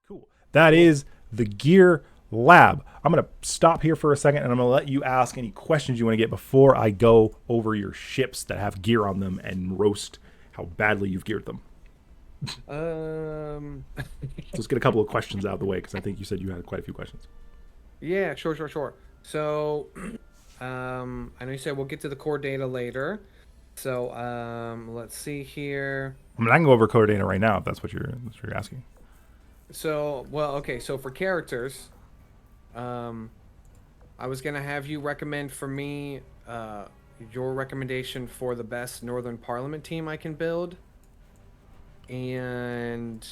Cool. That is the Gear Lab. I'm going to stop here for a second and I'm going to let you ask any questions you want to get before I go over your ships that have gear on them and roast how badly you've geared them. Um, Let's get a couple of questions out of the way because I think you said you had quite a few questions. yeah, sure. So, I know you said we'll get to the core data later. So, let's see here. I mean, I can go over core data right now if that's what you're asking. So, well, okay. So for characters, um, I was gonna have you recommend for me, your recommendation for the best Northern Parliament team I can build, and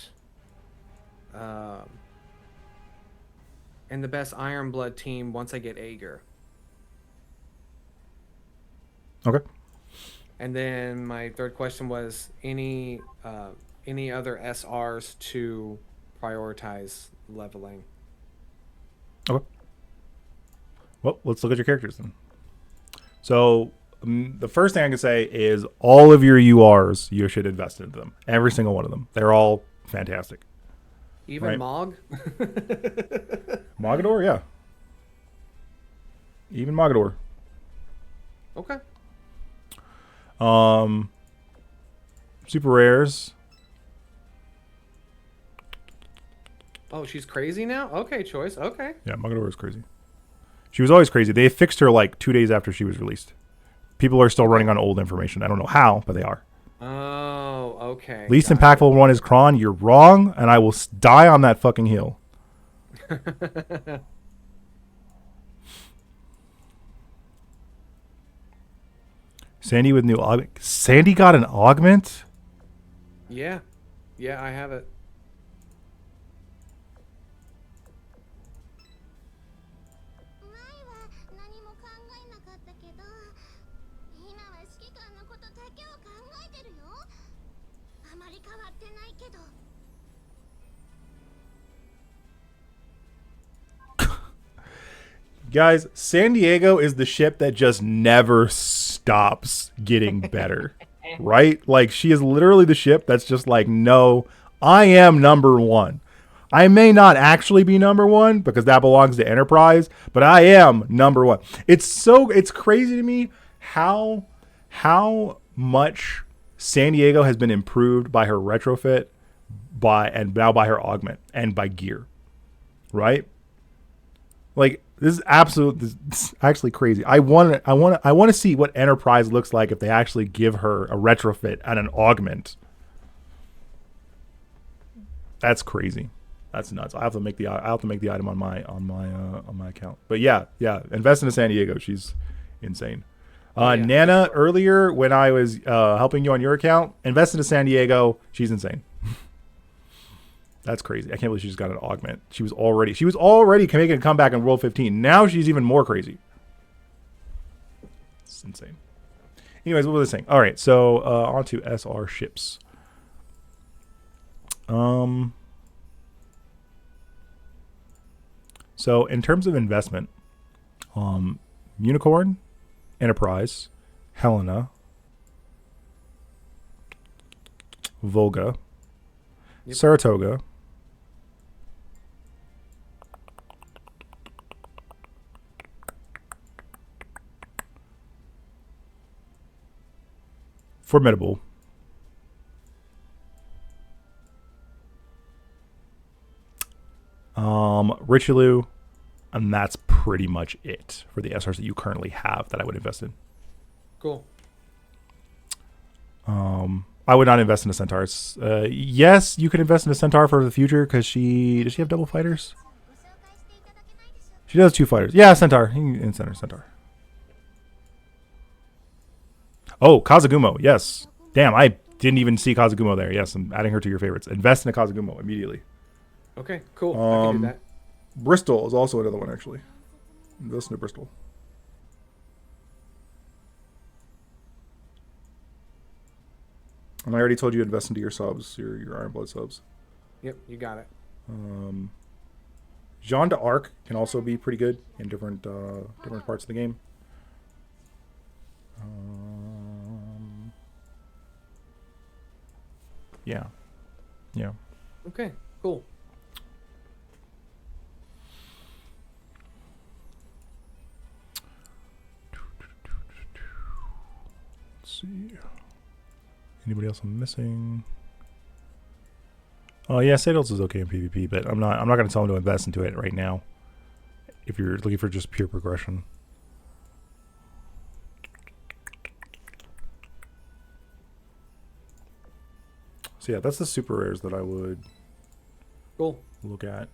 um, and the best Iron Blood team once I get Aegir. Okay. And then my third question was any other SRs to prioritize leveling. Okay. Well, let's look at your characters then. So the first thing I can say is all of your URs, you should invest into them. Every single one of them. They're all fantastic. Even Right? Mog. Mogador, yeah. Even Mogador. Okay. Um, super rares. Oh, she's crazy now. Okay, choice. Okay. Yeah, Mogador is crazy. She was always crazy. They fixed her like 2 days after she was released. People are still Okay. running on old information. I don't know how, but they are. Oh, okay. Least Got impactful one is Kron. You're wrong, and I will die on that fucking hill. it. Sandy with new augment. Sandy got an augment? Yeah. Yeah, I have it. 前は何も考えなかったけど、今は指揮官のことだけを考えてるよ。あまり変わってないけど。Guys, San Diego is the ship that just never stops getting better. Right? Like, she is literally the ship that's just like, no, I am number one. I may not actually be number one because that belongs to Enterprise, but I am number one. It's crazy to me how much San Diego has been improved by her retrofit by and now by her augment and by gear. Right? Like this is actually crazy. I want to see what Enterprise looks like if they actually give her a retrofit and an augment. That's crazy. That's nuts. I have to make the item on my account. But yeah. Invest in San Diego. She's insane. Oh yeah, for Nana sure. earlier when I was helping you on your account, invest in San Diego. She's insane. That's crazy. I can't believe she just got an augment. She was already making a comeback in World 15. Now she's even more crazy. It's insane. Anyways, what was I saying? All right, so on to SR ships. Um, so in terms of investment, um, Unicorn, Enterprise, Helena, Volga, Yep. Saratoga, Formidable, Richelieu, and that's pretty much it for the SRs that you currently have that I would invest in. Cool. I would not invest in a Centaur. Yes, you could invest in a Centaur for the future because does she have double fighters? ご紹介していただけないでしょうか。She does two fighters. Yeah, Centaur. In Centaur. Oh, Kazugumo. Yes. Damn, I didn't even see Kazugumo there. Yes, I'm adding her to your favorites. Invest in a Kazugumo immediately. Okay, cool. I can do Um, that. Bristol is also another one actually. Invest in Bristol. And I already told you to invest into your subs, your Iron Blood subs. Yep, you got it. Um, Jean d'Arc can also be pretty good in different parts of the game. Um, yeah, yeah. Okay, cool. see. Anybody else I'm missing? Oh yeah, Sados is okay in PvP, but I'm not gonna tell him to invest into it right now. If you're looking for just pure progression. So yeah, that's the super rares that I would Cool. look at.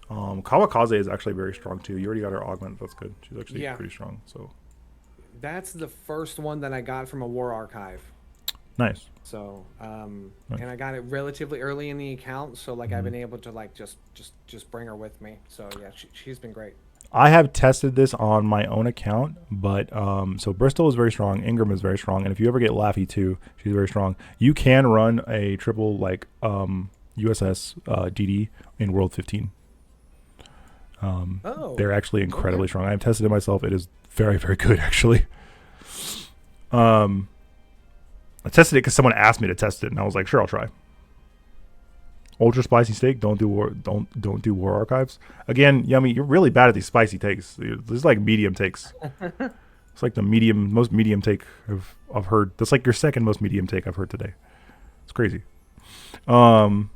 Kawakaze is actually very strong too. You already got her augment. That's good. She's actually pretty strong. So That's the first one that I got from a war archive. nice. So, Nice. and I got it relatively early in the account, so like I've been able to like just bring her with me. So yeah, she's been great. I have tested this on my own account, but so Bristol is very strong, Ingram is very strong, and if you ever get Laffy too, she's very strong. You can run a triple like USS DD in World 15. They're actually incredibly strong. I've tested it myself. It is very, very good actually. I tested it because someone asked me to test it, and I was like, sure, I'll try. Ultra spicy steak. Don't do war archives. Again, Yummy, you're really bad at these spicy takes. This is like medium takes. It's like the most medium take I've heard. That's like your second most medium take I've heard today. It's crazy. And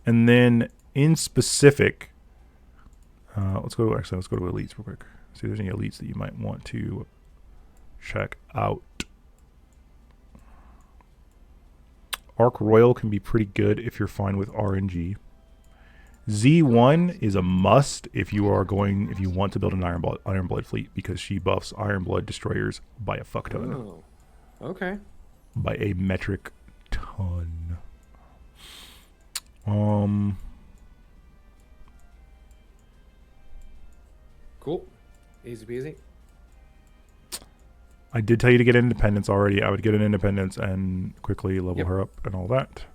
then in specific, let's go to elites real quick. See if there's any elites that you might want to check out. Arc Royal can be pretty good if you're fine with RNG. Z1 is a must if you want to build an Ironblood fleet, because she buffs Ironblood destroyers by a fuck ton. Oh, okay. By a metric ton. Cool. Easy peasy. I did tell you to get Independence already. I would get an Independence and quickly level her up and all that.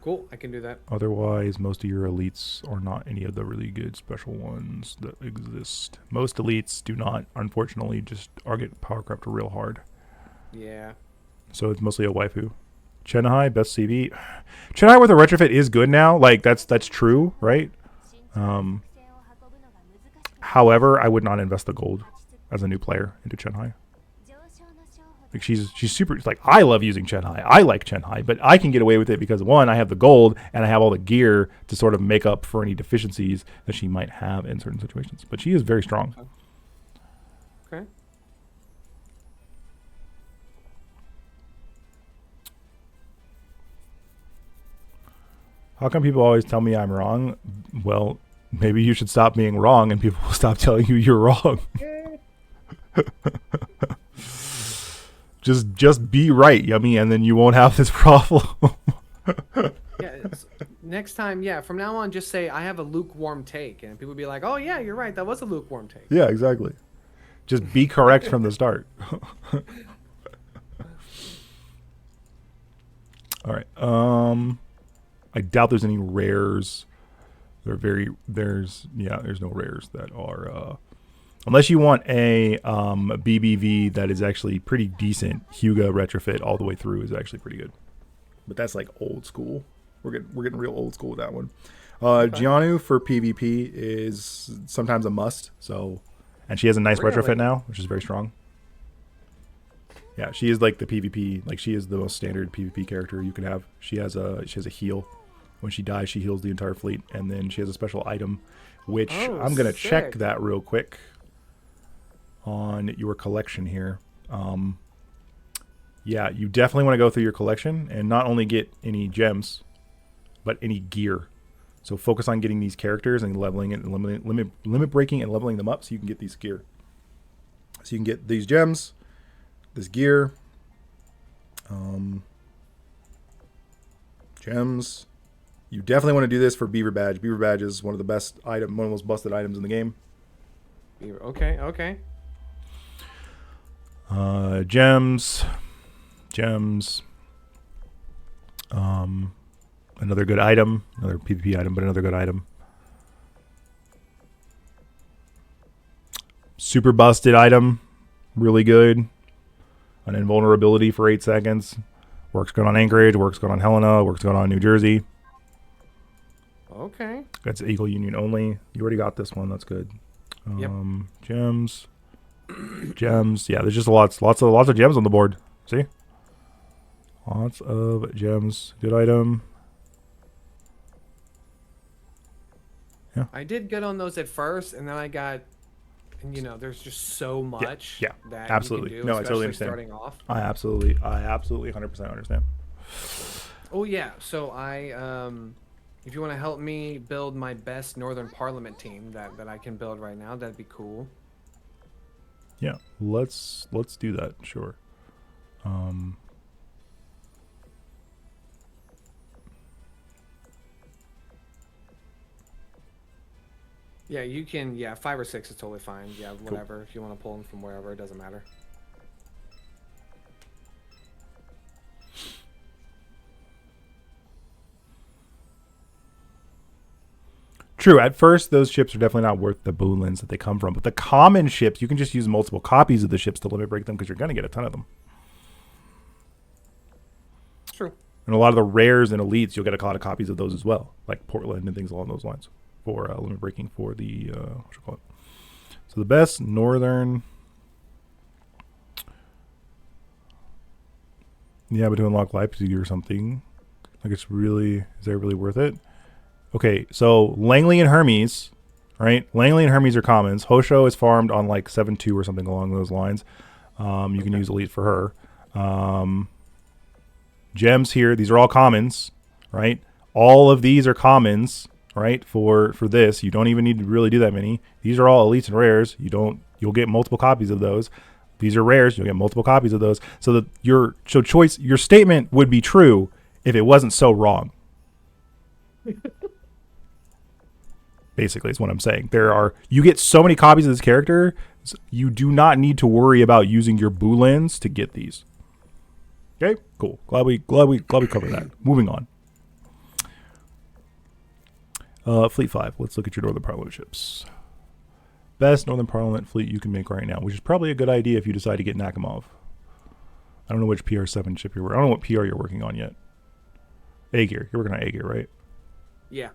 Cool, I can do that. Otherwise, most of your elites are not any of the really good special ones that exist. Most elites do not, unfortunately, just are get power crept real hard. Yeah. So it's mostly a waifu. Chenhai, best CV. Chenhai with a retrofit is good now. Like, that's true, right? However, I would not invest the gold as a new player into Chenhai. Like she's super, like, I love using Chenhai. I like Chenhai, but I can get away with it because, one, I have the gold and I have all the gear to sort of make up for any deficiencies that she might have in certain situations. But she is very strong. Okay. How come people always tell me I'm wrong? Well, maybe you should stop being wrong and people will stop telling you you're wrong. Just be right, Yummy, and then you won't have this problem. Yeah. Next time, yeah. From now on, just say I have a lukewarm take, and people will be like, "Oh yeah, you're right. That was a lukewarm take." Yeah, exactly. Just be correct from the start. All right. I doubt there's any rares. There's no rares that are unless you want a BBV that is actually pretty decent. Hyuga retrofit all the way through is actually pretty good. But that's like old school. We're getting real old school with that one. Gianu for PvP is sometimes a must. So, and she has a nice retrofit now, which is very strong. Yeah, she is like the PvP. Like, she is the most standard PvP character you can have. She has a heal. When she dies, she heals the entire fleet, and then she has a special item, which I'm gonna check that real quick on your collection here. Yeah, you definitely want to go through your collection and not only get any gems, but any gear. So focus on getting these characters and leveling it and limit breaking and leveling them up so you can get these gear. So you can get these gems, this gear, gems. You definitely want to do this for Beaver Badge. Beaver Badge is one of the most busted items in the game. Okay. Gems. Another good item. Another PvP item, but another good item. Super busted item. Really good. An invulnerability for 8 seconds. Works good on Anchorage. Works good on Helena. Works good on New Jersey. Okay. That's Eagle Union only. You already got this one. That's good. Yep. Gems. Gems. Yeah, there's just lots of gems on the board. See? Lots of gems. Good item. I did good on those at first, and then I got, and there's just so Yeah. much Yeah. that Absolutely. you can do, No, I totally especially understand. starting off. I absolutely 100% understand. Oh yeah, so if you want to help me build my best Northern Parliament team that I can build right now, that'd be cool. Yeah. Let's do that. Sure. Yeah, you can. Yeah, 5 or 6 is totally fine. Yeah, whatever. If you want to pull them from wherever, it doesn't matter. True. At first, those ships are definitely not worth the boonlands that they come from. But the common ships, you can just use multiple copies of the ships to limit break them because you're going to get a ton of them. True. And a lot of the rares and elites, you'll get a lot of copies of those as well, like Portland and things along those lines for limit breaking for the what you call it. So the best northern. Yeah, but to unlock Leipzig or something, like is that really worth it? Okay, so Langley and Hermes, right? Langley and Hermes are commons. Hosho is farmed on like 7-2 or something along those lines. You can use elite for her. Gems here, these are all commons, right? All of these are commons, right? For this, you don't even need to really do that many. These are all elites and rares. You'll get multiple copies of those. These are rares. You'll get multiple copies of those. So that your statement would be true if it wasn't so wrong. Basically, is what I'm saying. You get so many copies of this character, you do not need to worry about using your boolans to get these. Okay, cool. Glad we covered that. Moving on. Fleet 5. Let's look at your Northern Parliament ships. Best Northern Parliament fleet you can make right now, which is probably a good idea if you decide to get Nakamov. I don't know which PR7 ship you're working. I don't know what PR you're working on yet. A-Gear. You're working on A-Gear, right? Yeah.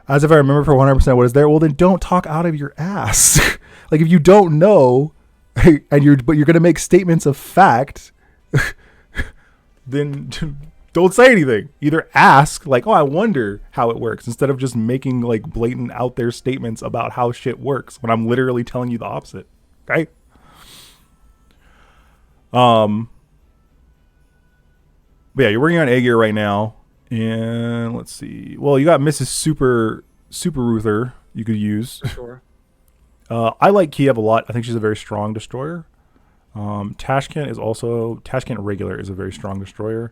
As if I remember for 100% what is there, well then don't talk out of your ass. Like if you don't know, but you're gonna make statements of fact, then don't say anything. Either ask, like, oh, I wonder how it works, instead of just making like blatant out there statements about how shit works when I'm literally telling you the opposite. Okay? But yeah, you're working on A-Gear right now. And let's see. Well, you got Mrs. Super Ruther you could use. For sure. I like Kiev a lot. I think she's a very strong destroyer. Tashkent regular is a very strong destroyer.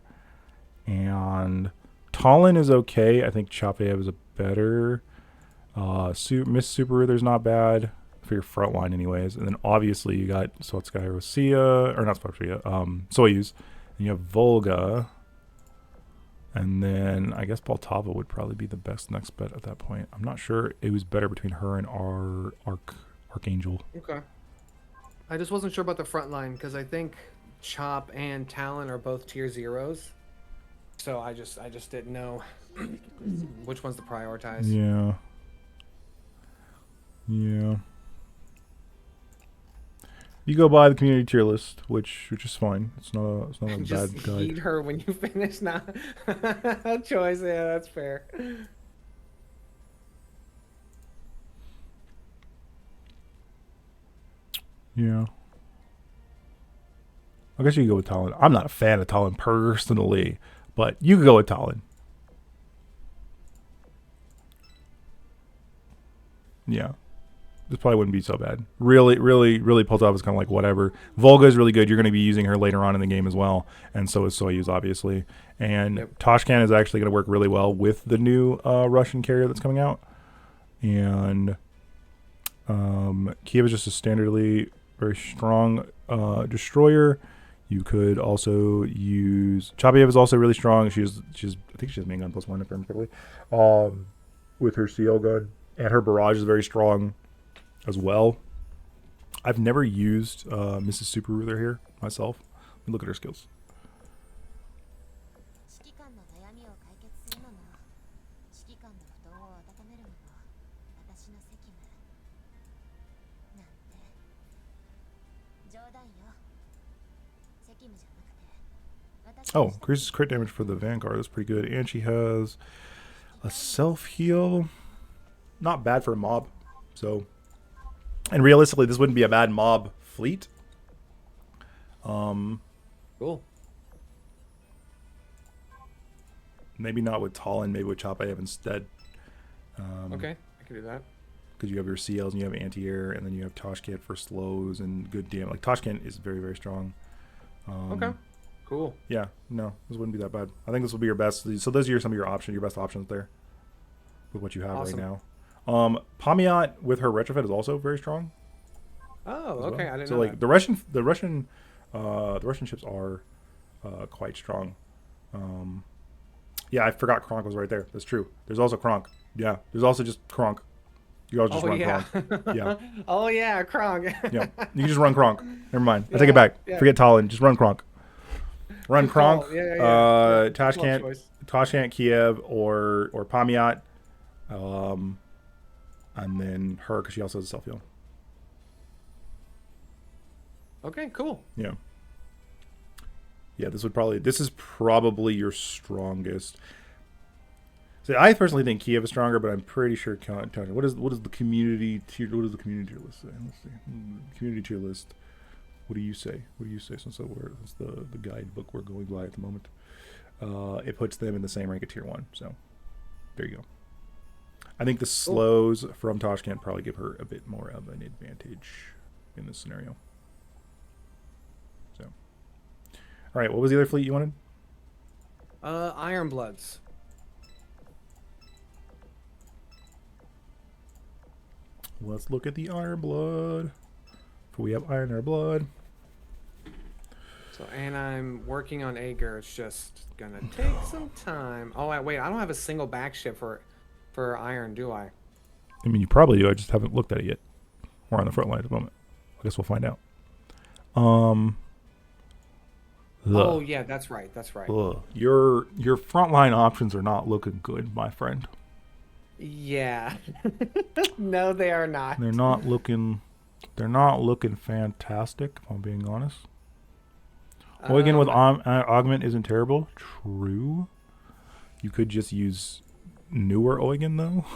And Tallinn is okay. I think Chapeyev is a better. Miss Super Ruther's not bad for your front line anyways. And then obviously you got Sotskaya Rossiya, or not Sotskaya, Soyuz. And you have Volga. And then I guess Baltava would probably be the best next bet at that point. I'm not sure it was better between her and our Archangel. Okay. I just wasn't sure about the front line because I think Chop and Talon are both tier 0s. So I just didn't know which ones to prioritize. Yeah. You go by the community tier list, which is fine. It's not a Just bad guide. eat her when you finish. Now, choice. Yeah, that's fair. Yeah. I guess you can go with Talon. I'm not a fan of Talon personally, but you could go with Talon. Yeah. This probably wouldn't be so bad. Really, Poltava is kind of like whatever. Volga is really good. You're going to be using her later on in the game as well. And so is Soyuz, obviously. And Yep. Toshkan is actually going to work really well with the new Russian carrier that's coming out. And Kiev is just a standardly very strong destroyer. You could also use Chapeyev is also really strong. She's I think she has main gun +1 if I remember correctly. With her CL gun, and her barrage is very strong as well. I've never used Mrs. Super Ruther here myself. Let me look at her skills. 指揮官の悩みを解決するのも指揮官の布団を温めるのも私の責務なんて冗談よ。責務じゃなくて私 Oh, increases crit damage for the Vanguard. That's pretty good. And she has a self heal. Not bad for a mob. So, and realistically, this wouldn't be a bad mob fleet. Cool. Maybe not with Talon. Maybe with Chop I have instead. Okay, I can do that. Because you have your CLs and you have anti-air, and then you have Toshkent for slows and good damage. Like Toshkent is very, very strong. Okay, cool. Yeah, no, this wouldn't be that bad. I think this will be your best. So those are some of your options, your best options there, with what you have Awesome. right now. Pamiat with her retrofit is also very strong. Oh, as well. okay, I didn't so know like that. the Russian ships are quite strong. Yeah, I forgot Kronk was right there. That's true. There's also Kronk. Yeah, there's also just Kronk. You guys just Oh run yeah. Kronk. Yeah. Oh yeah, Krog. Yeah, you can just run Kronk. Never mind. I take Yeah, it back. yeah. Forget Talon. Just run Kronk. Run Good call. Kronk. Yeah. Good call Tashkent, choice. Kiev, or Pamiat, and then her because she also has a self heal. Okay, cool. Yeah. Yeah, this is probably your strongest. See, I personally think Kiev is stronger, but I'm pretty sure what is the community tier? What does the community tier list say? Let's see. Community tier list. What do you say? What do you say? Since that's the guidebook we're going by at the moment. It puts them in the same rank of tier 1. So there you go. I think the slows from Toshkent probably give her a bit more of an advantage in this scenario. So, all right, what was the other fleet you wanted? Iron Bloods. Let's look at the Iron Blood. For we have iron in our blood. So, and I'm working on Ager. It's just gonna take some time. Oh, wait, I don't have a single back ship for Iron, do I? I mean, you probably do. I just haven't looked at it yet. We're on the front line at the moment. I guess we'll find out. Oh yeah, that's right. That's right. Your frontline options are not looking good, my friend. Yeah. No, they are not. They're not looking fantastic, if I'm being honest. Oigan with augment isn't terrible. True. You could just use newer Oigan though.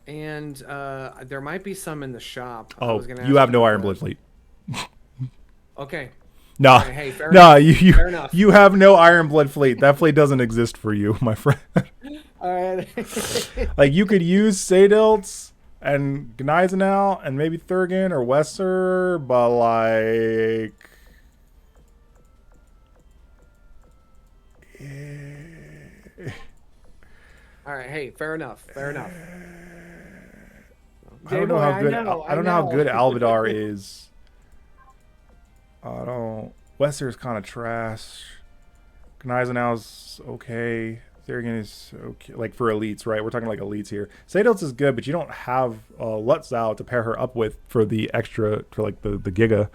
And there might be some in the shop. I Oh, was gonna you ask have no about Iron the- Blood fleet. Okay. No, All right, hey, fair no, enough. Fair enough. you have no Iron Blood fleet. That fleet doesn't exist for you, my friend. All right. Like you could use Sadilts and Gneisenau and maybe Thurgan or Wesser, but like, All right. Hey, fair enough. Fair enough. I don't know how good I don't know how good Alvidar is. Wesser is kind of trash. Gneisenau's okay. Thurgan is okay. Like for elites, right? We're talking like elites here. Sadilts is good, but you don't have Lutzau to pair her up with for the extra, for like the Giga.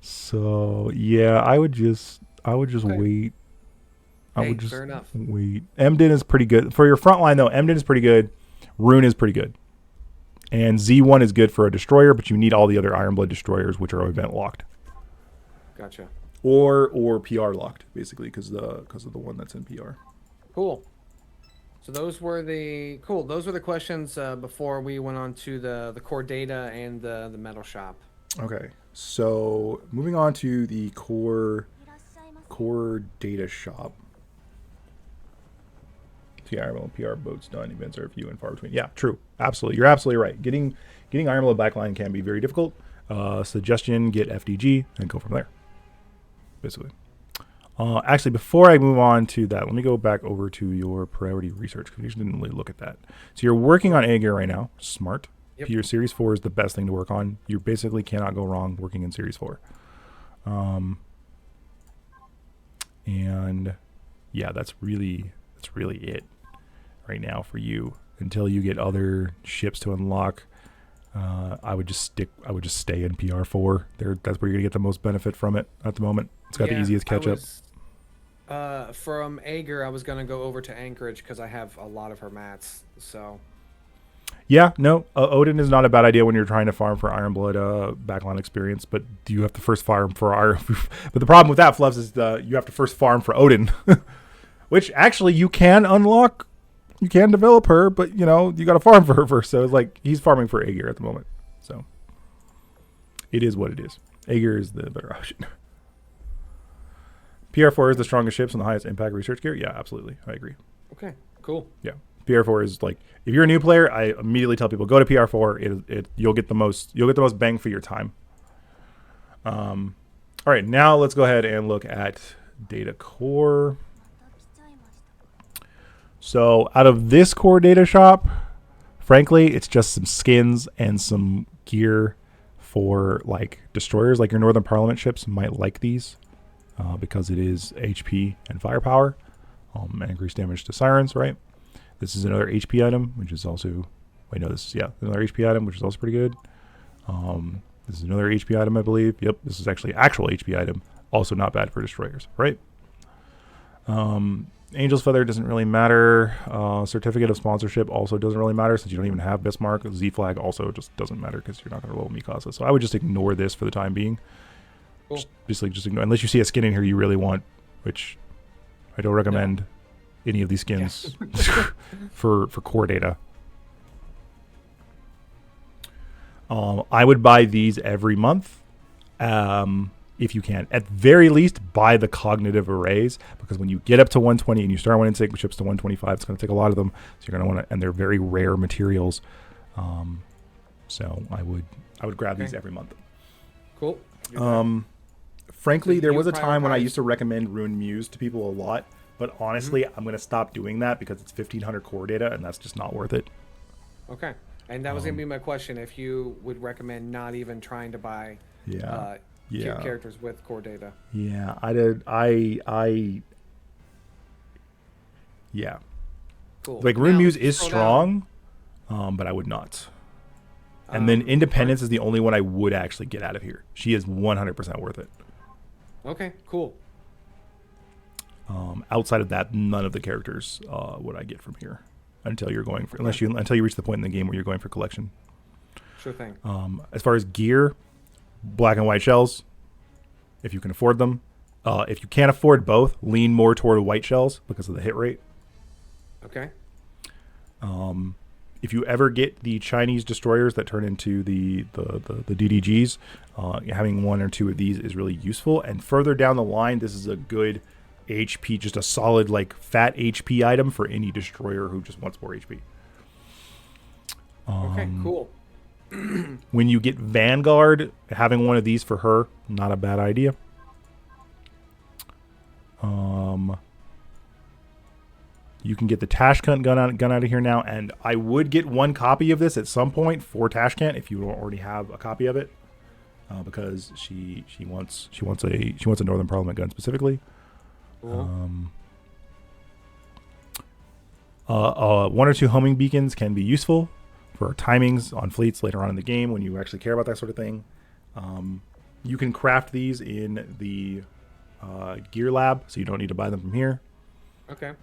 So yeah, I would just wait. I would just fair enough. wait. Emden is pretty good. For your front line though, Emden is pretty good. Rune is pretty good. And Z1 is good for a destroyer, but you need all the other Ironblood destroyers, which are event locked. Gotcha. Or PR locked, basically, because of the one that's in PR. Cool. So those were the questions before we went on to the core data and the metal shop. Okay, so moving on to the core いらっしゃいませ core data shop. See, Iron Blood PR boats done. Events are few and far between. Yeah, true. Absolutely, you're absolutely right. Getting Iron Blood backline can be very difficult. Suggestion: get FDG and go from there. Basically. Actually, before I move on to that, let me go back over to your priority research because we didn't really look at that. So you're working on Aegir right now. Smart. Yep. Your Series 4 is the best thing to work on. You basically cannot go wrong working in Series 4. And yeah, that's really it right now for you until you get other ships to unlock. I would just stay in PR4. That's where you're gonna get the most benefit from it at the moment. It's got the easiest catch up. From Ager, I was gonna go over to Anchorage because I have a lot of her mats. So Yeah, no, Odin is not a bad idea when you're trying to farm for Ironblood backline experience, but you have to first farm for Iron. But the problem with that, Fluffs, is you have to first farm for Odin, which actually you can unlock. You can develop her, but you got to farm for her first. So it's like he's farming for Aegir at the moment. So it is what it is. Aegir is the better option. PR4 is the strongest ships and the highest impact research gear. Yeah, absolutely, I agree. Okay, cool. Yeah. PR4 is like, if you're a new player, I immediately tell people go to PR4. You'll get the most bang for your time. All right, now let's go ahead and look at data core. So out of this core data shop, frankly, it's just some skins and some gear for like destroyers. Like your Northern Parliament ships might like these because it is HP and firepower and increased damage to sirens, right? This is another HP item, which is also... Wait, no, this is, another HP item, which is also pretty good. This is another HP item, I believe. Yep, this is actually actual HP item. Also not bad for destroyers, right? Angel's Feather doesn't really matter. Certificate of Sponsorship also doesn't really matter since you don't even have Bismarck. Z-Flag also just doesn't matter because you're not going to level Mikasa. So I would just ignore this for the time being. Cool. Just ignore. Unless you see a skin in here you really want, which I don't recommend. No. Any of these skins for core data. I would buy these every month if you can. At very least, buy the cognitive arrays because when you get up to 120 and you start wanting to take ships to 125, it's going to take a lot of them. So you're going to want to, and they're very rare materials. So I would grab these every month. Cool. Frankly, there was a time when I used to recommend Rune Muse to people a lot. But honestly, I'm going to stop doing that because it's 1,500 core data, and that's just not worth it. Okay. And that was going to be my question, if you would recommend not even trying to buy characters with core data. Yeah, I did. Yeah. Cool. Like, Rune Muse is strong, but I would not. And then Independence is the only one I would actually get out of here. She is 100% worth it. Okay, cool. Outside of that, none of the characters would I get from here until you're going for until you reach the point in the game where you're going for collection. Sure thing. As far as gear, black and white shells, if you can afford them. If you can't afford both, lean more toward white shells because of the hit rate. Okay. If you ever get the Chinese destroyers that turn into the DDGs, having one or two of these is really useful. And further down the line, this is a good HP, just a solid like fat HP item for any destroyer who just wants more HP. Okay, cool. When you get Vanguard, having one of these for her, not a bad idea. You can get the Tashkent gun out of here now, and I would get one copy of this at some point for Tashkent if you don't already have a copy of it, because she wants a Northern Parliament gun specifically. Cool. One or two homing beacons can be useful for timings on fleets later on in the game when you actually care about that sort of thing. You can craft these in the gear lab, so you don't need to buy them from here. Okay.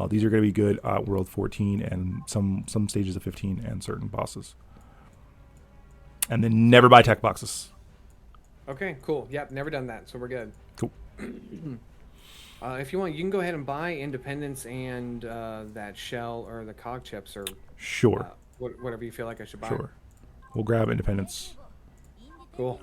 These are going to be good at World 14 and some stages of 15 and certain bosses. And then never buy tech boxes. Okay, cool. Yep, never done that, so we're good. Cool. If you want, you can go ahead and buy Independence and that shell or the cog chips or sure, whatever you feel like I should buy. Sure. We'll grab Independence. Cool.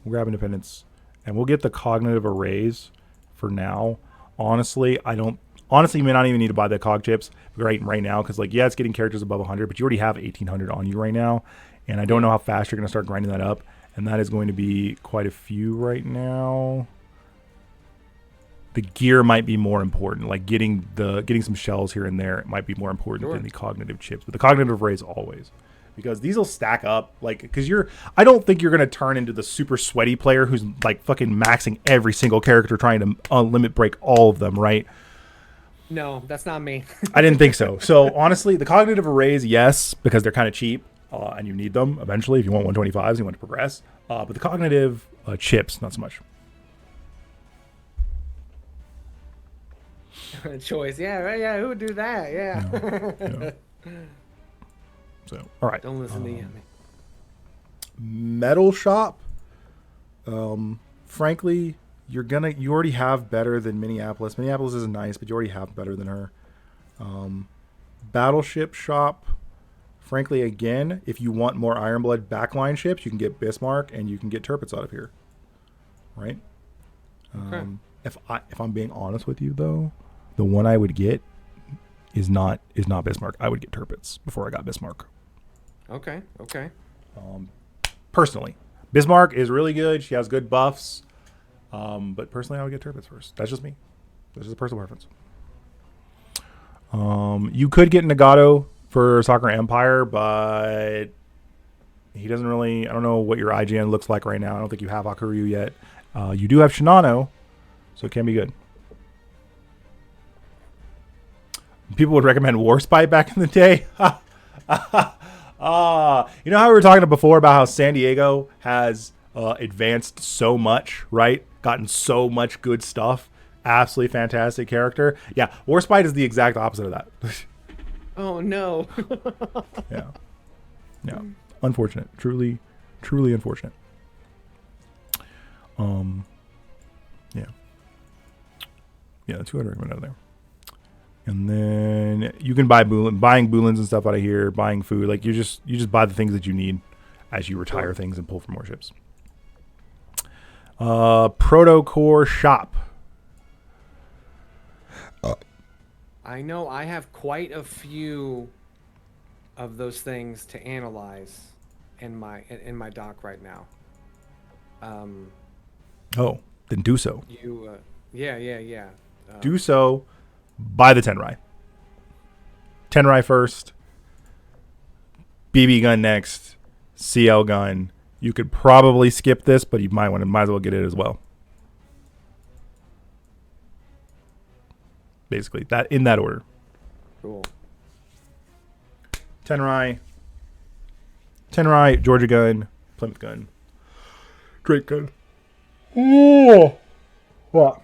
We'll grab Independence, and we'll get the cognitive arrays for now. Honestly, you may not even need to buy the cog chips right now because, like, yeah, it's getting characters above 100, but you already have 1,800 on you right now, and I don't know how fast you're going to start grinding that up, and that is going to be quite a few right now. The gear might be more important, like getting some shells here and there might be more important than the cognitive chips, but the cognitive arrays always, because these will stack up, like, because I don't think you're going to turn into the super sweaty player who's like fucking maxing every single character trying to limit break all of them, right? No, that's not me. I didn't think so. So honestly, the cognitive arrays, yes, because they're kind of cheap and you need them eventually if you want 125s, you want to progress. But the cognitive chips, not so much. Choice, yeah, right, yeah. Who would do that? Yeah. So, all right. Don't listen to Yummy. Metal shop. Frankly, you already have better than Minneapolis. Minneapolis is nice, but you already have better than her. Battleship shop. Frankly, again, if you want more Ironblood backline ships, you can get Bismarck and you can get Tirpitz out of here. Right? Okay. If I'm being honest with you though, the one I would get is not Bismarck. I would get Tirpitz before I got Bismarck. Okay. Personally, Bismarck is really good. She has good buffs. But personally, I would get Tirpitz first. That's just me. This is a personal preference. You could get Nagato for Soccer Empire, but he doesn't really. I don't know what your IGN looks like right now. I don't think you have Hakuryu yet. You do have Shinano, so it can be good. People would recommend Warspite back in the day. You know how we were talking before about how San Diego has advanced so much, right? Gotten so much good stuff. Absolutely fantastic character. Yeah, Warspite is the exact opposite of that. Oh no. Yeah. Unfortunate. Truly unfortunate. Yeah, that's who I'd recommend out of there. And then you can buy buying Boolins and stuff out of here, buying food. Like you just buy the things that you need as you retire things and pull for more ships. Proto Core shop. I know I have quite a few of those things to analyze in my dock right now. Oh, then do so. Yeah. Do so. Buy the Tenrai. Tenrai first. BB gun next. CL gun. You could probably skip this, but you might as well get it as well. Basically, that in that order. Cool. Tenrai, Georgia gun, Plymouth gun, Drake gun. Oh, what?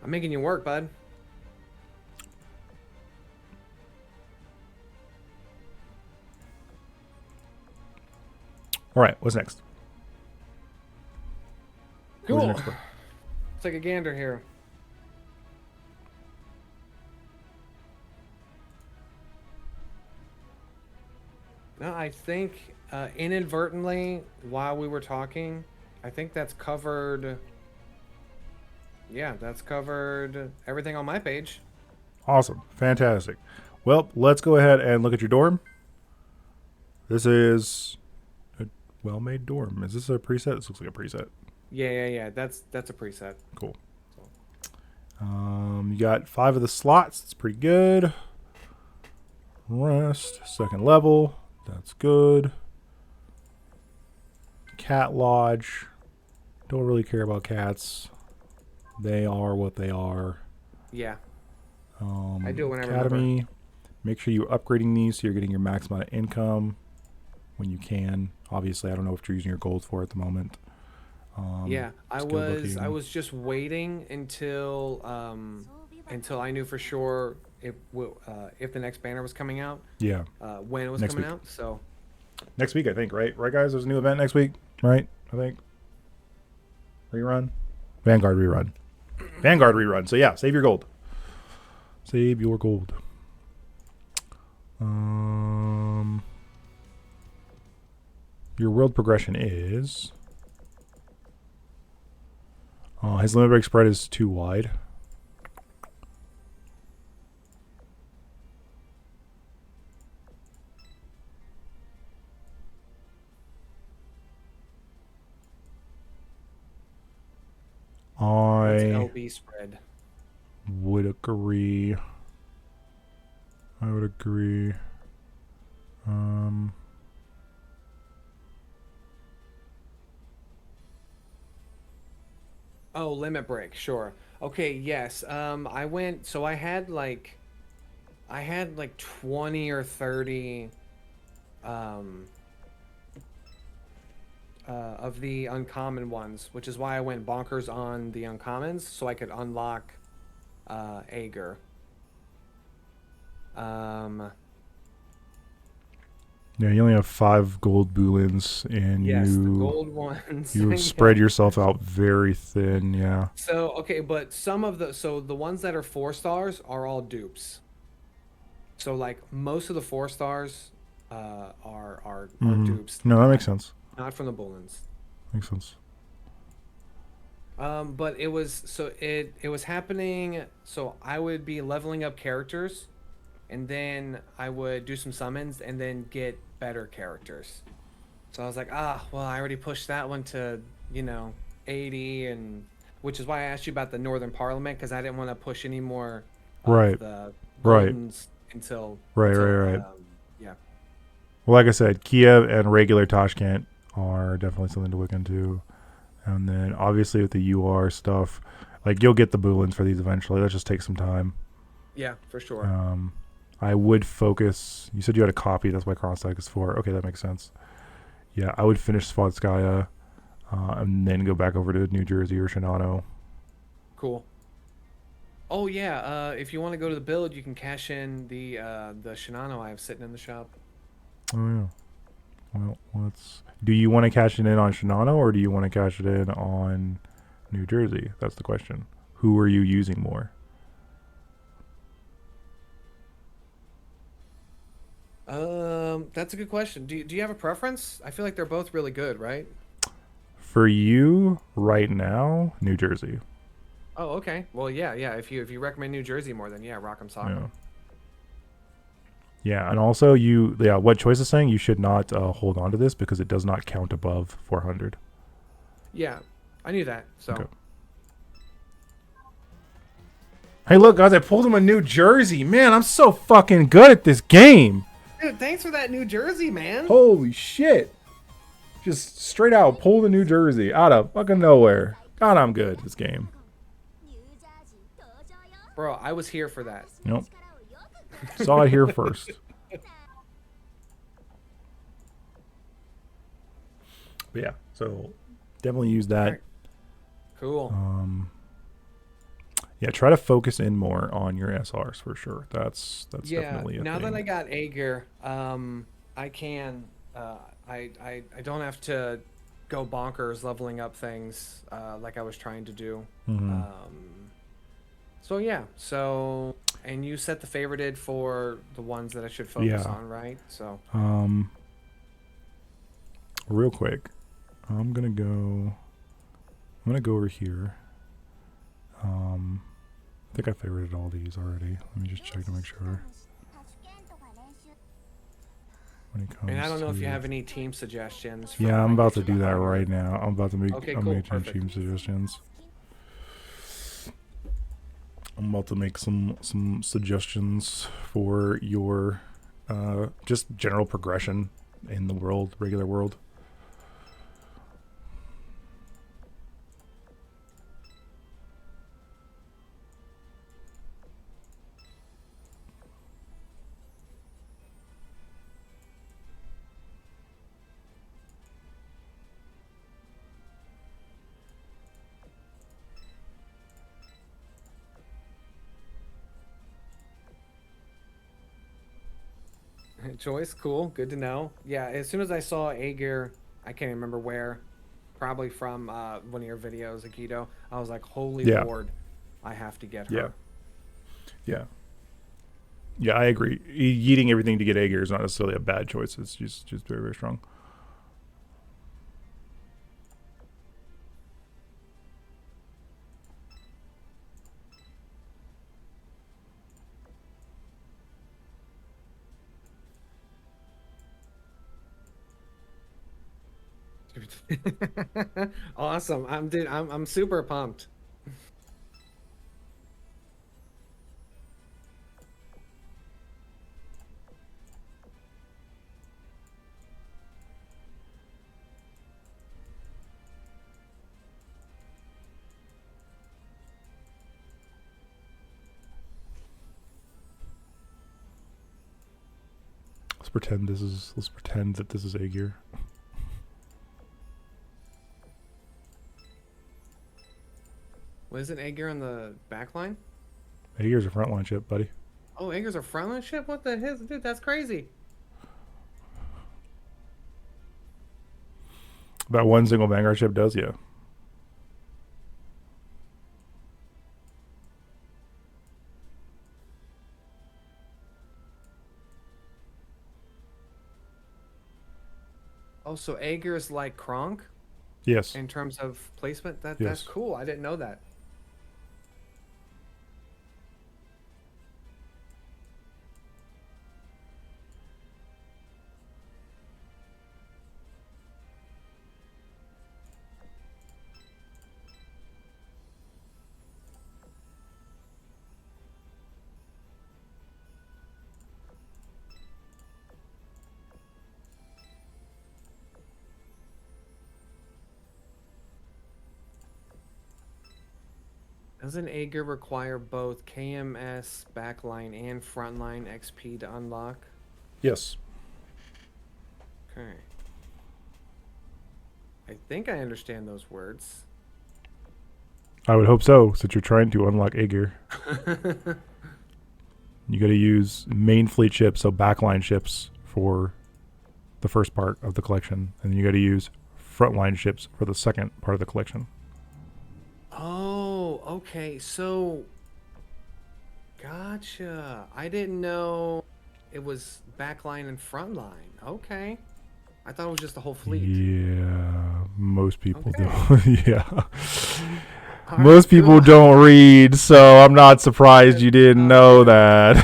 I'm making you work, bud. All right, what's next? Cool. Who's next one? Let's take a gander here. No, I think inadvertently while we were talking, I think that's covered. Yeah, that's covered everything on my page. Awesome, fantastic. Well, let's go ahead and look at your dorm. This is a well-made dorm. Is this a preset? This looks like a preset. Yeah. That's a preset. Cool. You got 5 of the slots. It's pretty good. Rest, second level. That's good. Cat Lodge. Don't really care about cats. They are what they are. Yeah. I do it when I Academy. remember. Make sure you're upgrading these so you're getting your max amount of income when you can. Obviously, I don't know if you're using your gold for at the moment. Yeah, I skill was booking. just waiting until I knew for sure if the next banner was coming out, Yeah. when it was Next coming week. out. So Next week, I think, right? Right, guys? There's a new event next week, right? I think. Rerun? Vanguard rerun. Vanguard rerun. So, yeah, save your gold. Save your gold. Your world progression is... his limit break spread is too wide. what's I LB spread? would agree. I would agree. Oh, limit break, sure. Okay, yes. I went. So I had like 20 or 30 of the uncommon ones, which is why I went bonkers on the uncommons, so I could unlock Ager. Yeah, you only have 5 gold boolins, and Yes, the you gold ones. you Yeah. spread yourself out very thin. Yeah. So okay, but some of the ones that are 4 stars are all dupes. So like most of the 4 stars are Mm-hmm. dupes, No, that makes sense. not from the Bullens. Makes sense. But it was happening. So I would be leveling up characters, and then I would do some summons, and then get better characters. So I was like, well, I already pushed that one to, 80, and which is why I asked you about the Northern Parliament because I didn't want to push any more of Right. the Right. Goldens until Right. until Right. Right. yeah. Well, like I said, Kiev and regular Tashkent are definitely something to look into. And then obviously with the UR stuff, like you'll get the boolins for these eventually. That just takes some time. Yeah, for sure. Um, I would focus. You said you had a copy. That's why Kronstadt is 4. Okay, that makes sense. Yeah, I would finish Svatskaya, and then go back over to New Jersey or Shinano. Cool. Oh yeah, if you want to go to the build, you can cash in the Shinano I have sitting in the shop. Oh yeah. Well, let's. Do you want to cash it in on Shinano or do you want to cash it in on New Jersey? That's the question. Who are you using more? That's a good question. Do you have a preference? I feel like they're both really good, right? For you right now, New Jersey. Oh, okay. Well, yeah. If you recommend New Jersey more, then yeah, Rock'em Yeah. Sock'em. Yeah, and also what Choice is saying, you should not hold on to this because it does not count above 400. Yeah, I knew that. So. Okay. Hey, look, guys, I pulled him a New Jersey. Man, I'm so fucking good at this game. Dude, thanks for that New Jersey, man. Holy shit. Just straight out pull the New Jersey out of fucking nowhere. God, I'm good at this game. Bro, I was here for that. Nope. Saw it here first. But yeah, so definitely use that. Alright. Cool. Yeah, try to focus in more on your SRs for sure. That's Yeah, definitely a now thing. that I got Aegir, I can, I don't have to go bonkers leveling up things like I was trying to do. Mhm. So yeah, and you set the favorited for the ones that I should focus Yeah. on, right? So Real quick, I'm gonna go over here. I think I favorited all these already. Let me just check to make sure. When it comes and I don't know if you to- have any team suggestions. For Yeah, I'm when I about get to you do the that higher- right now. I'm about to make. Okay, I'm cool, making perfect. team suggestions. I'm about to make some suggestions for your just general progression in the world, regular world. Choice, cool, good to know. Yeah, as soon as I saw Aegir, I can't remember where, probably from one of your videos, Akito. I was like, holy Yeah. lord, I have to get her. Yeah. Yeah. Yeah, I agree. Eating everything to get Aegir is not necessarily a bad choice. It's just very, very strong. Awesome. I'm super pumped. Let's pretend that this is Aegir. Was it Aegir on the back line? Aegir's a frontline ship, buddy. Oh, Aegir's a frontline ship? What the hell? Dude, that's crazy. That one single Vanguard ship does, yeah. Oh, so Aegir is like Kronk Yes. in terms of placement. That's Yes. cool. I didn't know that. Doesn't Aegir require both KMS backline and frontline XP to unlock? Yes. Okay. I think I understand those words. I would hope so, since you're trying to unlock Aegir. You got to use main fleet ships, so backline ships, for the first part of the collection, and then you got to use frontline ships for the second part of the collection. Oh, okay. So, gotcha. I didn't know it was backline and frontline. Okay. I thought it was just the whole fleet. Yeah, most people Okay. don't. Yeah. All Most right, people cool. don't read, so I'm not surprised you didn't know that.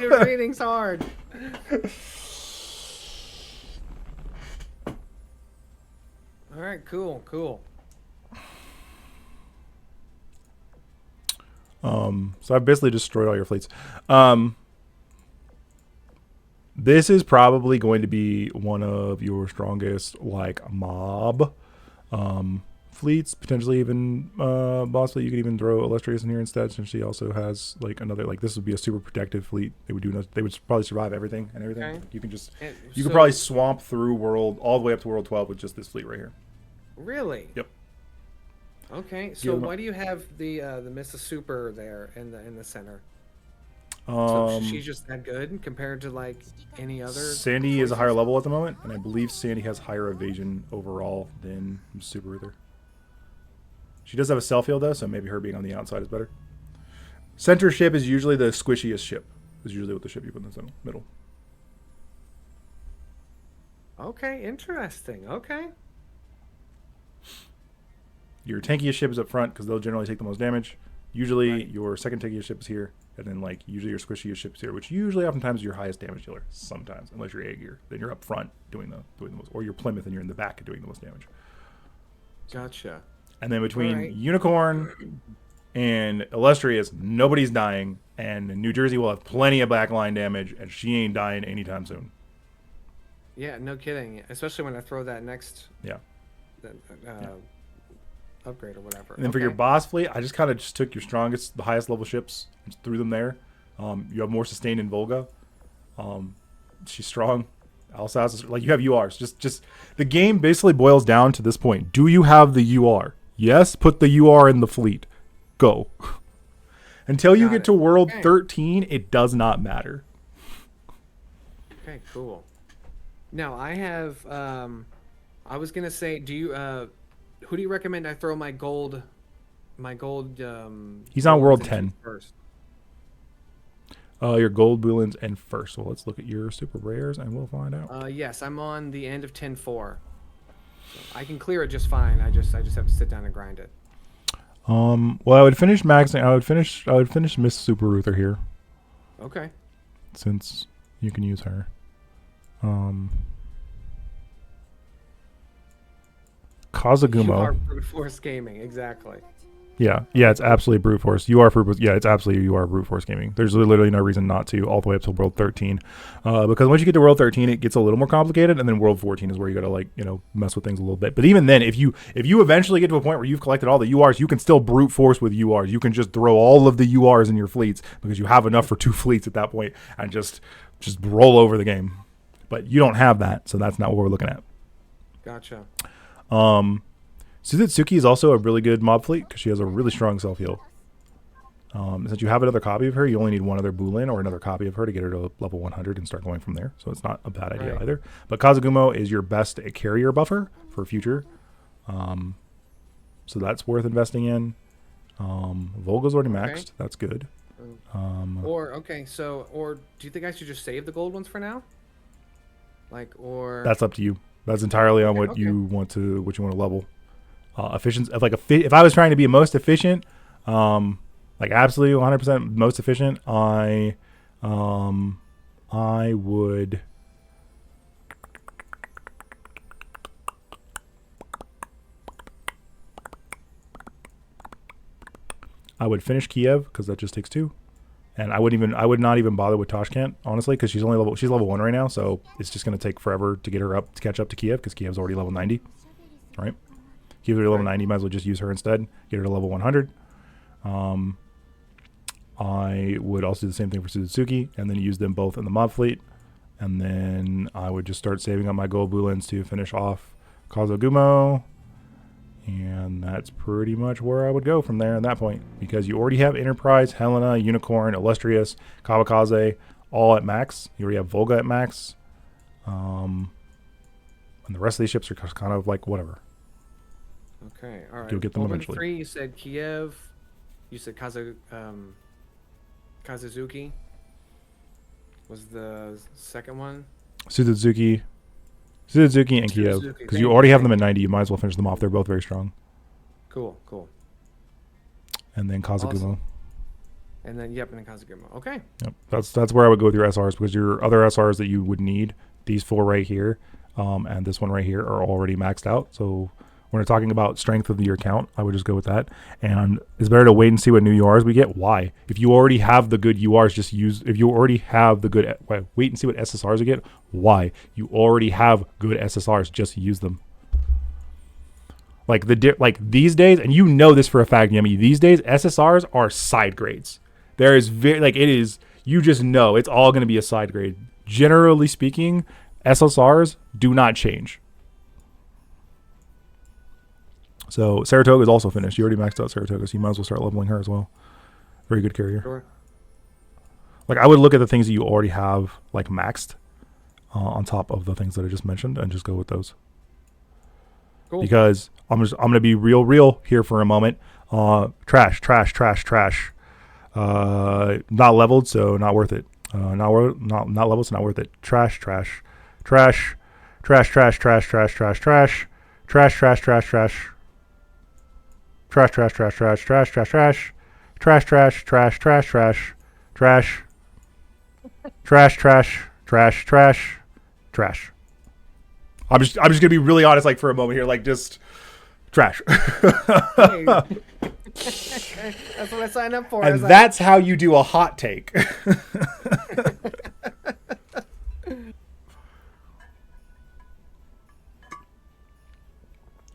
Your reading's hard. All right, cool, cool. So I've basically destroyed all your fleets. This is probably going to be one of your strongest, like, mob fleets. Potentially even boss fleet. You could even throw Illustrious in here instead, since she also has like another. Like, this would be a super protective fleet. They would do. They would probably survive everything and everything. Okay. You can just. And You could so- probably swamp through world all the way up to world 12 with just this fleet right here. Really? Yep. Okay, so Yeah. why do you have the Mrs. Super there in the center? So she's just that good compared to like any other. Sandy is a higher choices? level at the moment, and I believe Sandy has higher evasion overall than Super Ruther. She does have a self heal though, so maybe her being on the outside is better. Center ship is usually the squishiest ship. Is usually what the ship you put in the middle. Okay, interesting. Okay. Your tankiest ship is up front because they'll generally take the most damage. Usually Right. your second tankiest ship is here, and then like usually your squishiest ship is here, which usually oftentimes is your highest damage dealer. Sometimes, unless you're Aegir, then you're up front doing the most, or you're Plymouth and you're in the back doing the most damage. Gotcha. And then between Alright. Unicorn and Illustrious, nobody's dying, and New Jersey will have plenty of backline damage, and she ain't dying anytime soon. Yeah, no kidding. Especially when I throw that next Yeah. upgrade or whatever. And then for your Okay. boss fleet, I just kind of just took your strongest, the highest level ships, and just threw them there. You have more sustain in Volga. She's strong. Alsace is, like, you have URs. Just the game basically boils down to this point. Do you have the UR? Yes, put the UR in the fleet. Go. Until you Got get it. to world Okay. 13, it does not matter. Okay, cool. Now I have I was gonna say, do you who do you recommend I throw my gold He's on world into 10. first? Your gold booleans and first. So let's look at your super rares and we'll find out. Yes, I'm on the end of 10-4. So I can clear it just fine. I just have to sit down and grind it. Well, I would finish maxing. I would finish Miss Super Ruther here, Okay. since you can use her. You Kazagumo. are brute force gaming, exactly. Yeah, it's absolutely brute force. You are brute. Yeah, it's absolutely you are brute force gaming. There's literally no reason not to, all the way up to world 13, because once you get to world 13, it gets a little more complicated, and then world 14 is where you gotta, like, mess with things a little bit. But even then, if you eventually get to a point where you've collected all the URs, you can still brute force with URs. You can just throw all of the URs in your fleets because you have enough for 2 fleets at that point, and just roll over the game. But you don't have that, so that's not what we're looking at. Gotcha. Suzutsuki is also a really good mob fleet because she has a really strong self heal. Since you have another copy of her, you only need one other Bulin or another copy of her to get her to level 100 and start going from there. So it's not a bad idea either. But Kazugumo is your best carrier buffer for future. So that's worth investing in. Volga's already maxed. That's good. Or do you think I should just save the gold ones for now? Like, or that's up to you. That's entirely on what you want to level. Efficiency, if I was trying to be most efficient, like absolutely 100% most efficient, I would. I would finish Kiev because that just takes 2, and I would not even bother with Tashkent honestly because she's level 1 right now, so it's just gonna take forever to get her up to catch up to Kiev because Kiev's already level 90, right? Kiev's already level 90, might as well just use her instead, get her to level 100. I would also do the same thing for Suzuki and then use them both in the mob fleet, and then I would just start saving up my gold bulins to finish off Kazugumo. And that's pretty much where I would go from there at that point. Because you already have Enterprise, Helena, Unicorn, Illustrious, Kawakaze, all at max. You already have Volga at max. And the rest of these ships are kind of like whatever. Okay, all right. You'll get them eventually. 3, you said Kiev. You said Kazuzuki was the second one. Suzuki and Kiev. Because you already have them at 90. You might as well finish them off. They're both very strong. Cool. And then Kazugumo. Awesome. And then Kazugumo. Okay. Yep. That's where I would go with your SRs, because your other SRs that you would need, these 4 right here, and this one right here, are already maxed out. So when we're talking about strength of your account, I would just go with that. And it's better to wait and see what new URs we get. Why? If you already have the good URs, just use. If you already have the good, wait and see what SSRs we get. Why? You already have good SSRs, just use them. Like these days, and you know this for a fact, Yummy. These days, SSRs are side grades. There is it is. You just know it's all going to be a side grade. Generally speaking, SSRs do not change. So Saratoga is also finished. You already maxed out Saratoga, so you might as well start leveling her as well. Very good carrier. Sure. Like I would look at the things that you already have like maxed on top of the things that I just mentioned, and just go with those. Cool. Because I'm gonna be real here for a moment. Trash. Not leveled, so not worth it. Not leveled, so not worth it. Trash. I'm just gonna be really honest, like for a moment here, like just trash. That's what I signed up for. And that's how you do a hot take.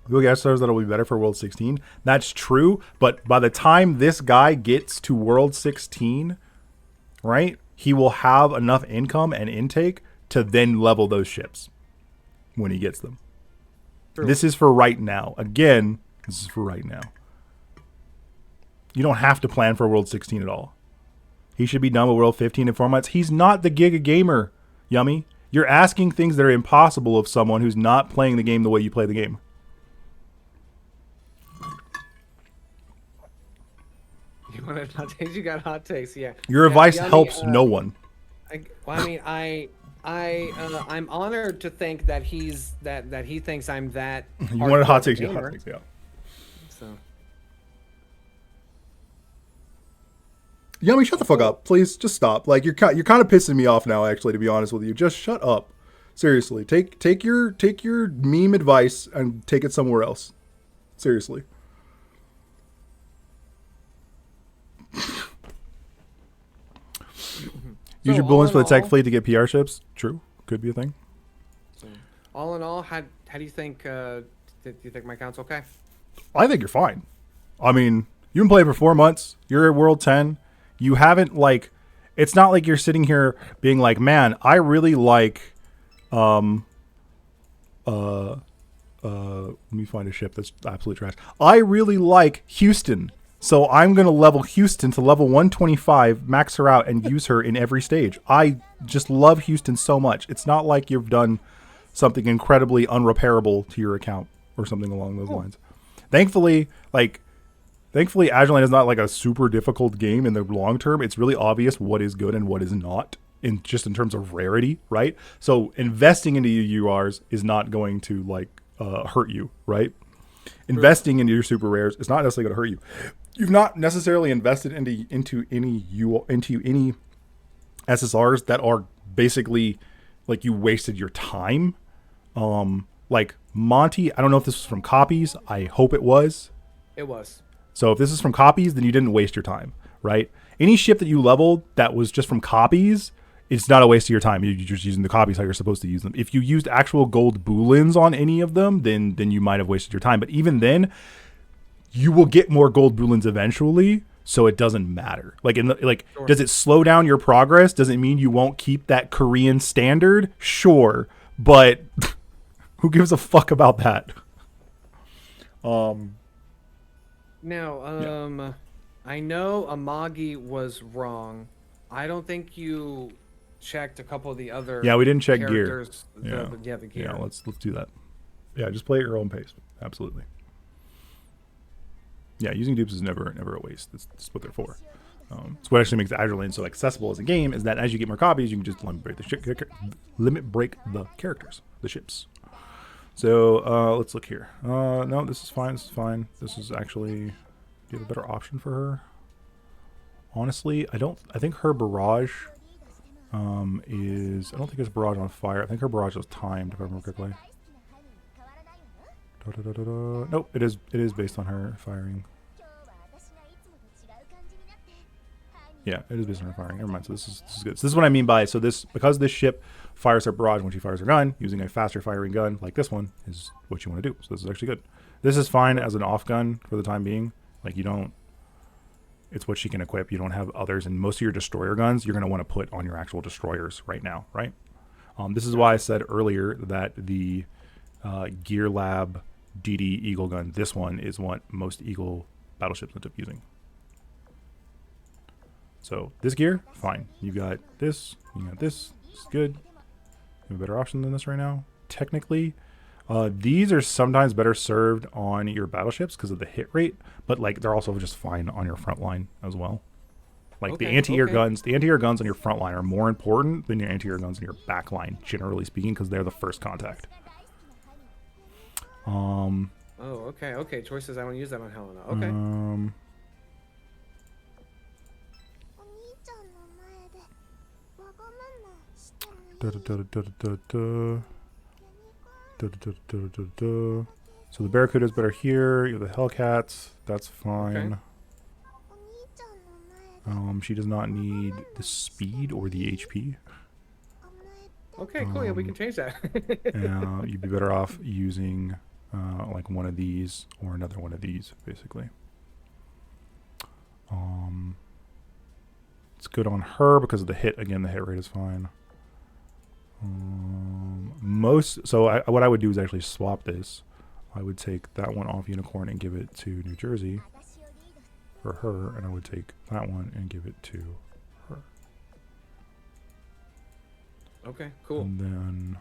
We'll get stars that'll be better for World 16. That's true, but by the time this guy gets to World 16, right, he will have enough income and intake to then level those ships when he gets them. True. This is for right now. Again, this is for right now. You don't have to plan for World 16 at all. He should be done with World 15 in 4 months. He's not the Giga Gamer, Yummy. You're asking things that are impossible of someone who's not playing the game the way you play the game. You wanted hot takes? You got hot takes, yeah. Your advice helps no one. I'm honored to think that he thinks I'm that. You wanted hot takes, yeah. Hot takes, yeah. So. Yummy, shut the fuck up, please. Just stop. Like you're kind of pissing me off now. Actually, to be honest with you, just shut up. Seriously, take your meme advice and take it somewhere else. Seriously. Use your bullets for the tech fleet to get PR ships. True, could be a thing. So, all in all, how do you think? Do you think my count's okay? I think you're fine. I mean, you've been playing for 4 months. You're at World 10. You haven't it's not like you're sitting here being like, man, I really like, let me find a ship that's absolute trash. I really like Houston. So I'm going to level Houston to level 125, max her out, and use her in every stage. I just love Houston so much. It's not like you've done something incredibly unrepairable to your account or something along those lines. Thankfully, Adeline is not like a super difficult game in the long term. It's really obvious what is good and what is not, in terms of rarity, right? So investing into your URs is not going to hurt you, right? Investing into your super rares is not necessarily going to hurt you. You've not necessarily invested into any SSRs that are basically like you wasted your time. Like Monty, I don't know if this was from copies. I hope it was. It was. So if this is from copies, then you didn't waste your time, right? Any ship that you leveled that was just from copies, it's not a waste of your time. You're just using the copies how you're supposed to use them. If you used actual gold boolins on any of them, then you might have wasted your time. But even then, you will get more gold boolins eventually, so it doesn't matter. Sure. Does it slow down your progress? Does it mean you won't keep that Korean standard? Sure, but who gives a fuck about that? Now, I know Amagi was wrong. I don't think you checked a couple of the other. Yeah, we didn't check gear. characters. The gear. Yeah, let's do that. Yeah, just play at your own pace. Absolutely. Yeah, using dupes is never a waste. That's what they're for. It's what actually makes Azur so accessible as a game is that as you get more copies, you can just limit break the characters, the ships. So let's look here. No, this is fine. This is fine. This is actually. Do you have a better option for her? Honestly, I think her barrage is. I don't think it's barrage on fire. I think her barrage is timed, if I remember correctly. Nope, it is based on her firing. Yeah, it is based on her firing. Never mind. So this is good. So this is what I mean by because this ship fires her barrage when she fires her gun, using a faster firing gun like this one is what you want to do. So this is actually good. This is fine as an off gun for the time being. Like you don't. It's what she can equip. You don't have others, and most of your destroyer guns you're going to want to put on your actual destroyers right now, right? This is why I said earlier that the Gear Lab DD Eagle gun, this one is what most Eagle battleships end up using. So this gear, fine. You got this. You got this. It's good. You have a better option than this right now. Technically, these are sometimes better served on your battleships because of the hit rate, but like they're also just fine on your front line as well. Like the anti-air guns on your front line are more important than your anti-air guns on your back line, generally speaking, because they're the first contact. Oh, okay. Okay. Choices. I don't use that on Helena. Okay. So the Barracuda is better here. You have the Hellcats. That's fine. Okay. She does not need the speed or the HP. Okay, cool. Yeah, we can change that. You'd be better off using like one of these or another one of these, basically. It's good on her because of the hit. Again, the hit rate is fine. What I would do is actually swap this. I would take that one off Unicorn and give it to New Jersey for her, and I would take that one and give it to her. Okay, cool. And then